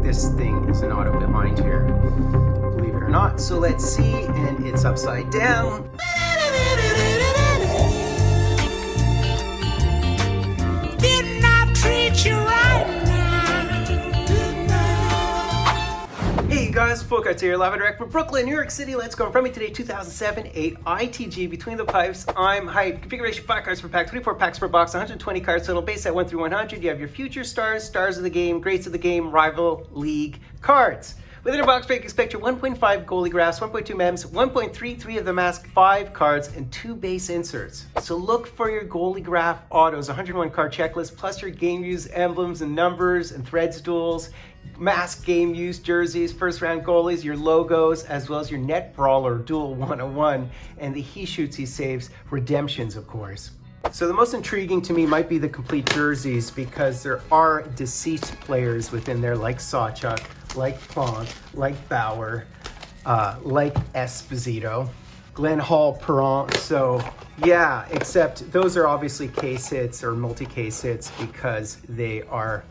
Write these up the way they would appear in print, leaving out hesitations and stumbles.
this thing is an auto behind here, believe it or not. So let's see, and it's upside down. Didn't I treat you right now? Hey guys, Fultoncards here, live and direct from Brooklyn, New York City. Let's go. From me today, 2007 a ITG Between the Pipes. I'm hyped. Configuration 5 cards per pack, 24 packs per box, 120 cards total. Base at 1 through 100. You have your future stars, stars of the game, greats of the game, rival league cards. Within a box break, expect your 1.5 goalie graphs, 1.2 mems, 1.33 of the mask, 5 cards, and 2 base inserts. So look for your goalie graph autos, 101 card checklist, plus your game use emblems and numbers and threads duels, mask game use jerseys, first round goalies, your logos, as well as your net brawler duel 101, and the he shoots, he saves redemptions, of course. So the most intriguing to me might be the complete jerseys, because there are deceased players within there like Sawchuk, like Plonk, like Bauer, like Esposito, Glenn Hall, Perron. So yeah, except those are obviously case hits or multi-case hits because they are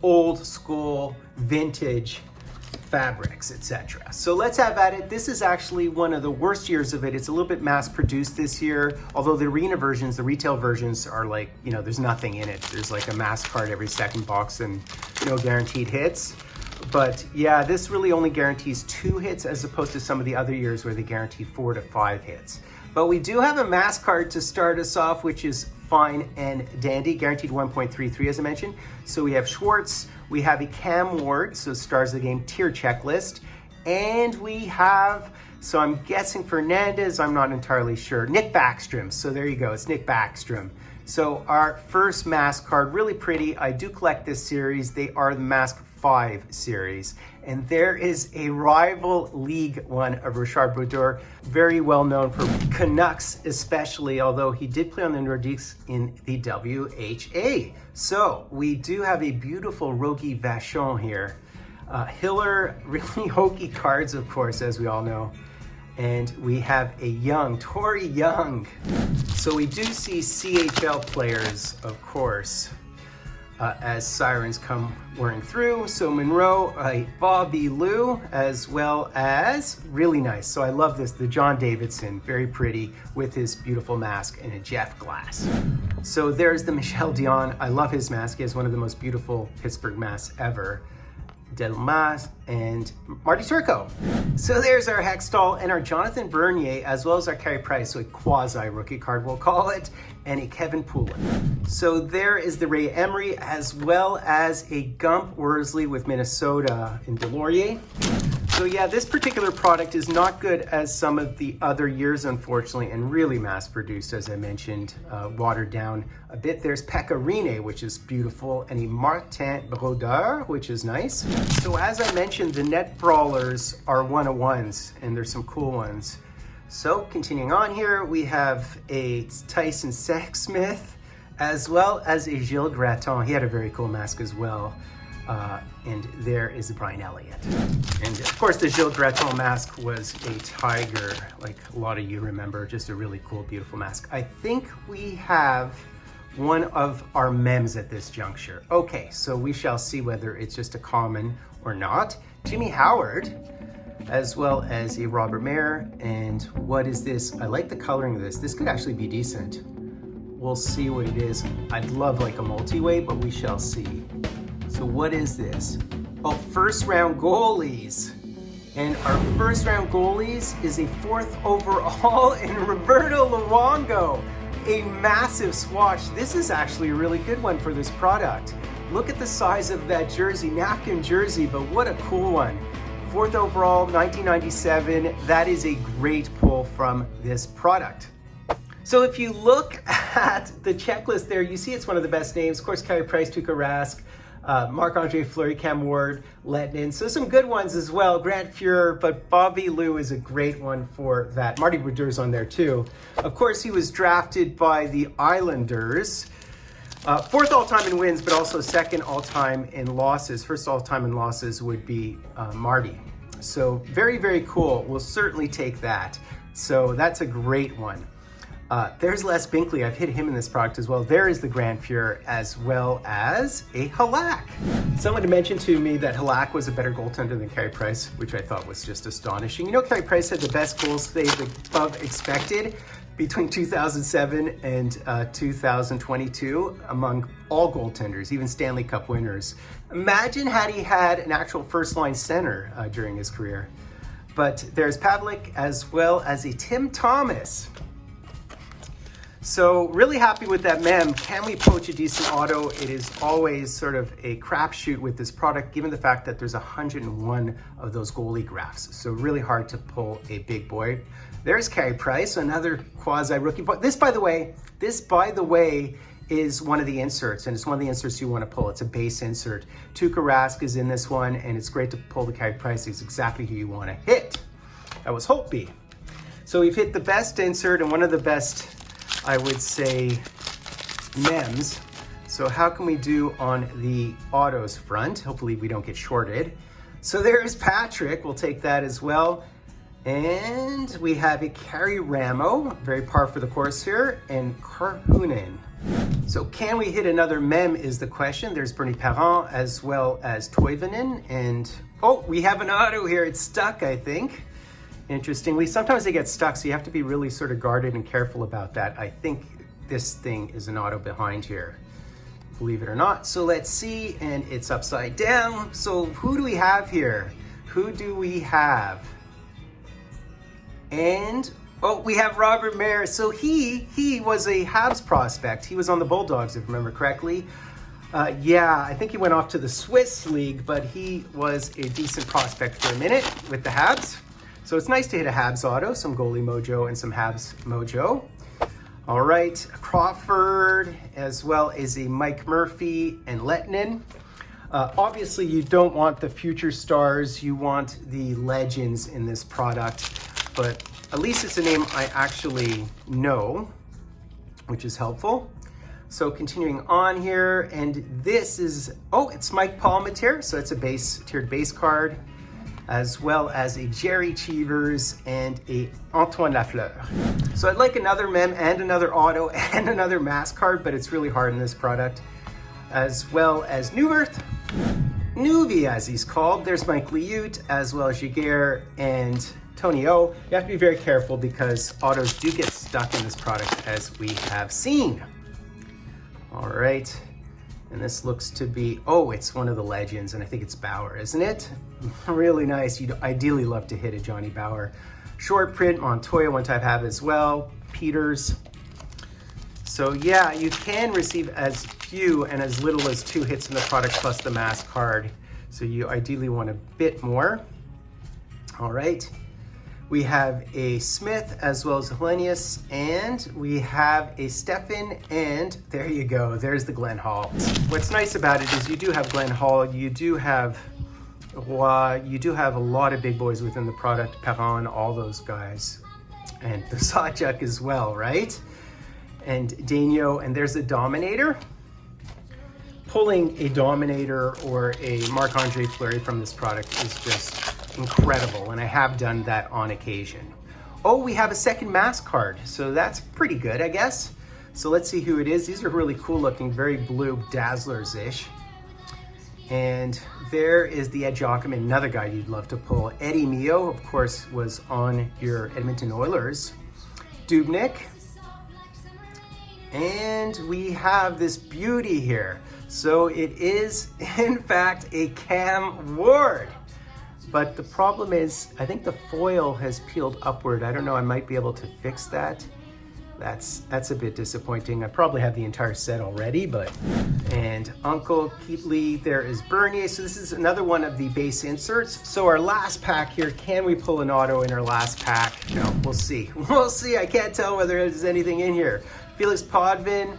old school, vintage fabrics, etc. So let's have at it. This is actually one of the worst years of it. It's a little bit mass produced this year, although the arena versions, the retail versions are like, you know, there's nothing in it. There's like a mass card every second box and no guaranteed hits. But yeah, this really only guarantees 2 hits as opposed to some of the other years where they guarantee 4 to 5 hits. But we do have a mass card to start us off, which is fine and dandy, guaranteed 1.33 as I mentioned. So we have Schwartz, we have a Cam Ward, so stars of the game tier checklist, and we have, so I'm guessing Fernandez, I'm not entirely sure, Nick Backstrom. So there you go, it's Nick Backstrom. So our first mask card, really pretty. I do collect this series. They are the Mask 5 series. And there is a rival league one of Richard Brodeur, very well known for Canucks especially, although he did play on the Nordiques in the WHA. So we do have a beautiful Rogie Vachon here. Hiller, really hokey cards, of course, as we all know. And we have a young, Torrey Young. So we do see CHL players, of course, as sirens come whirring through. So Monroe, Bobby Lou, as well as, really nice. So I love this, the John Davidson, very pretty with his beautiful mask and a Jeff Glass. So there's the Michel Dion. I love his mask. He has one of the most beautiful Pittsburgh masks ever. Delmas and Marty Turco. So there's our Hextall and our Jonathan Bernier, as well as our Carey Price, so a quasi rookie card we'll call it, and a Kevin Poulin. So there is the Ray Emery, as well as a Gump Worsley with Minnesota in Delorier. So yeah, this particular product is not good as some of the other years, unfortunately, and really mass produced, as I mentioned, watered down a bit. There's Pecorine, which is beautiful, and a Martin Brodeur, which is nice. So as I mentioned, the net brawlers are 101s, and there's some cool ones. So continuing on here, we have a Tyson Sexsmith, as well as a Gilles Gratton. He had a very cool mask as well. And there is the Brian Elliott. And of course, the Gilles Gratton mask was a tiger, like a lot of you remember, just a really cool, beautiful mask. I think we have one of our mems at this juncture. Okay, so we shall see whether it's just a common or not. Jimmy Howard, as well as a Robert Mayer. And what is this? I like the coloring of this. This could actually be decent. We'll see what it is. I'd love like a multi-way, but we shall see. So what is this? Oh, first round goalies. And our first round goalies is a 4th overall in Roberto Luongo. A massive swatch. This is actually a really good one for this product. Look at the size of that jersey, napkin jersey, but what a cool one. 4th overall, 1997. That is a great pull from this product. So if you look at the checklist there, you see it's one of the best names. Of course, Carey Price, Tuukka Rask, Marc-Andre Fleury, Cam Ward, Lettinen. So some good ones as well. Grant Fuhrer, but Bobby Lou is a great one for that. Marty Brodeur's on there too. Of course, he was drafted by the Islanders. 4th all-time in wins, but also 2nd all-time in losses. 1st all-time in losses would be Marty. So very, very cool. We'll certainly take that. So that's a great one. There's Les Binkley. I've hit him in this product as well. There is the Grand Fuhrer, as well as a Halak. Someone mentioned to me that Halak was a better goaltender than Carey Price, which I thought was just astonishing. You know, Carey Price had the best goal save above expected between 2007 and 2022 among all goaltenders, even Stanley Cup winners. Imagine had he had an actual first-line center during his career. But there's Pavlik, as well as a Tim Thomas. So really happy with that mem. Can we poach a decent auto? It is always sort of a crapshoot with this product, given the fact that there's 101 of those goalie graphs. So really hard to pull a big boy. There's Carey Price, another quasi-rookie. This, by the way, is one of the inserts, and it's one of the inserts you want to pull. It's a base insert. Tuukka Rask is in this one, and it's great to pull the Carey Price. It's exactly who you want to hit. That was Holtby. So we've hit the best insert and one of the best, I would say, mems. So how can we do on the autos front? Hopefully we don't get shorted. So there's Patrick. We'll take that as well. And we have a Carey Ramo, very par for the course here, and Karhunen. So can we hit another mem is the question. There's Bernie Parent as well as Toivonen. And oh, we have an auto here. It's stuck, I think. Interestingly, sometimes they get stuck, so you have to be really sort of guarded and careful about that. I think this thing is an auto behind here, believe it or not. So let's see, and it's upside down. So who do we have here? Who do we have? And oh, we have Robert Mayer. So he was a Habs prospect. He was on the Bulldogs, if I remember correctly. Yeah, I think he went off to the Swiss League, but he was a decent prospect for a minute with the Habs. So it's nice to hit a Habs auto, some goalie mojo and some Habs mojo. All right, Crawford, as well as a Mike Murphy and Lettinen. Obviously, you don't want the future stars. You want the legends in this product. But at least it's a name I actually know, which is helpful. So continuing on here, and this is, oh, it's Mike Palmateer. So it's a tiered base card, as well as a Jerry Cheevers and a Antoine Lafleur. So I'd like another mem and another auto and another mask card, but it's really hard in this product. As well as Newirth, Nuvi as he's called. There's Mike Liute, as well as Jaguar and Tony O. You have to be very careful because autos do get stuck in this product, as we have seen. All right. And this looks to be, oh, it's one of the legends, and I think it's Bauer, isn't it? Really nice. You'd ideally love to hit a Johnny Bauer. Short print, Montoya, one type have as well. Peters. So yeah, you can receive as few and as little as 2 hits in the product plus the mask card. So you ideally want a bit more. All right. We have a Smith as well as Hellenius, and we have a Stefan, and there you go, there's the Glenn Hall. What's nice about it is you do have Glenn Hall, you do have a lot of big boys within the product, Perron, all those guys, and the Sawchuk as well, right? And Daigneault, and there's the Dominator. Pulling a Dominator or a Marc-Andre Fleury from this product is just incredible, and I have done that on occasion. Oh, we have a second mask card, so that's pretty good, I guess. So let's see who it is. These are really cool looking, very blue Dazzlers-ish. And there is the Ed Joachim, another guy you'd love to pull. Eddie Mio, of course, was on your Edmonton Oilers. Dubnyk. And we have this beauty here. So it is, in fact, a Cam Ward. But the problem is, I think the foil has peeled upward. I don't know, I might be able to fix that. That's a bit disappointing. I probably have the entire set already, but. And Uncle Keatley, there is Bernier. So this is another one of the base inserts. So our last pack here, can we pull an auto in our last pack? No, we'll see. We'll see, I can't tell whether there's anything in here. Felix Potvin,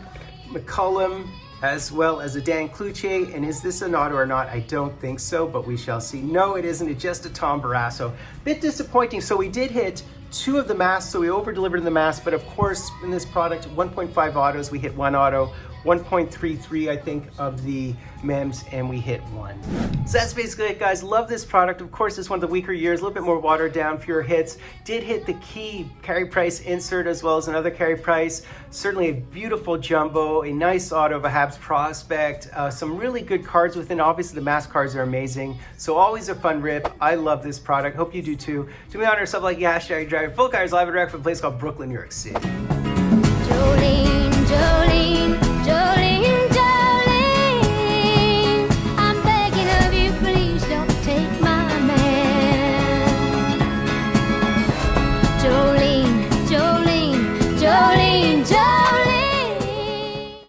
McCullum, as well as a Dan Cloutier. And is this an auto or not? I don't think so, but we shall see. No, it isn't. It's just a Tom Barrasso. Bit disappointing. So we did hit 2 of the mass, so we over-delivered in the mass, but of course in this product, 1.5 autos, we hit 1 auto, 1.33 I think of the mems, and we hit 1. So that's basically it, guys. Love this product. Of course, it's one of the weaker years, a little bit more watered down, fewer hits. Did hit the key carry price insert as well as another carry price. Certainly a beautiful jumbo, a nice auto of a Habs prospect, some really good cards within. Obviously the mass cards are amazing, so always a fun rip. I love this product. Hope you do too. Do me honor, stuff like hashtag driving Fultoncards live and direct from a place called Brooklyn, New York City. Jolene, Jolene.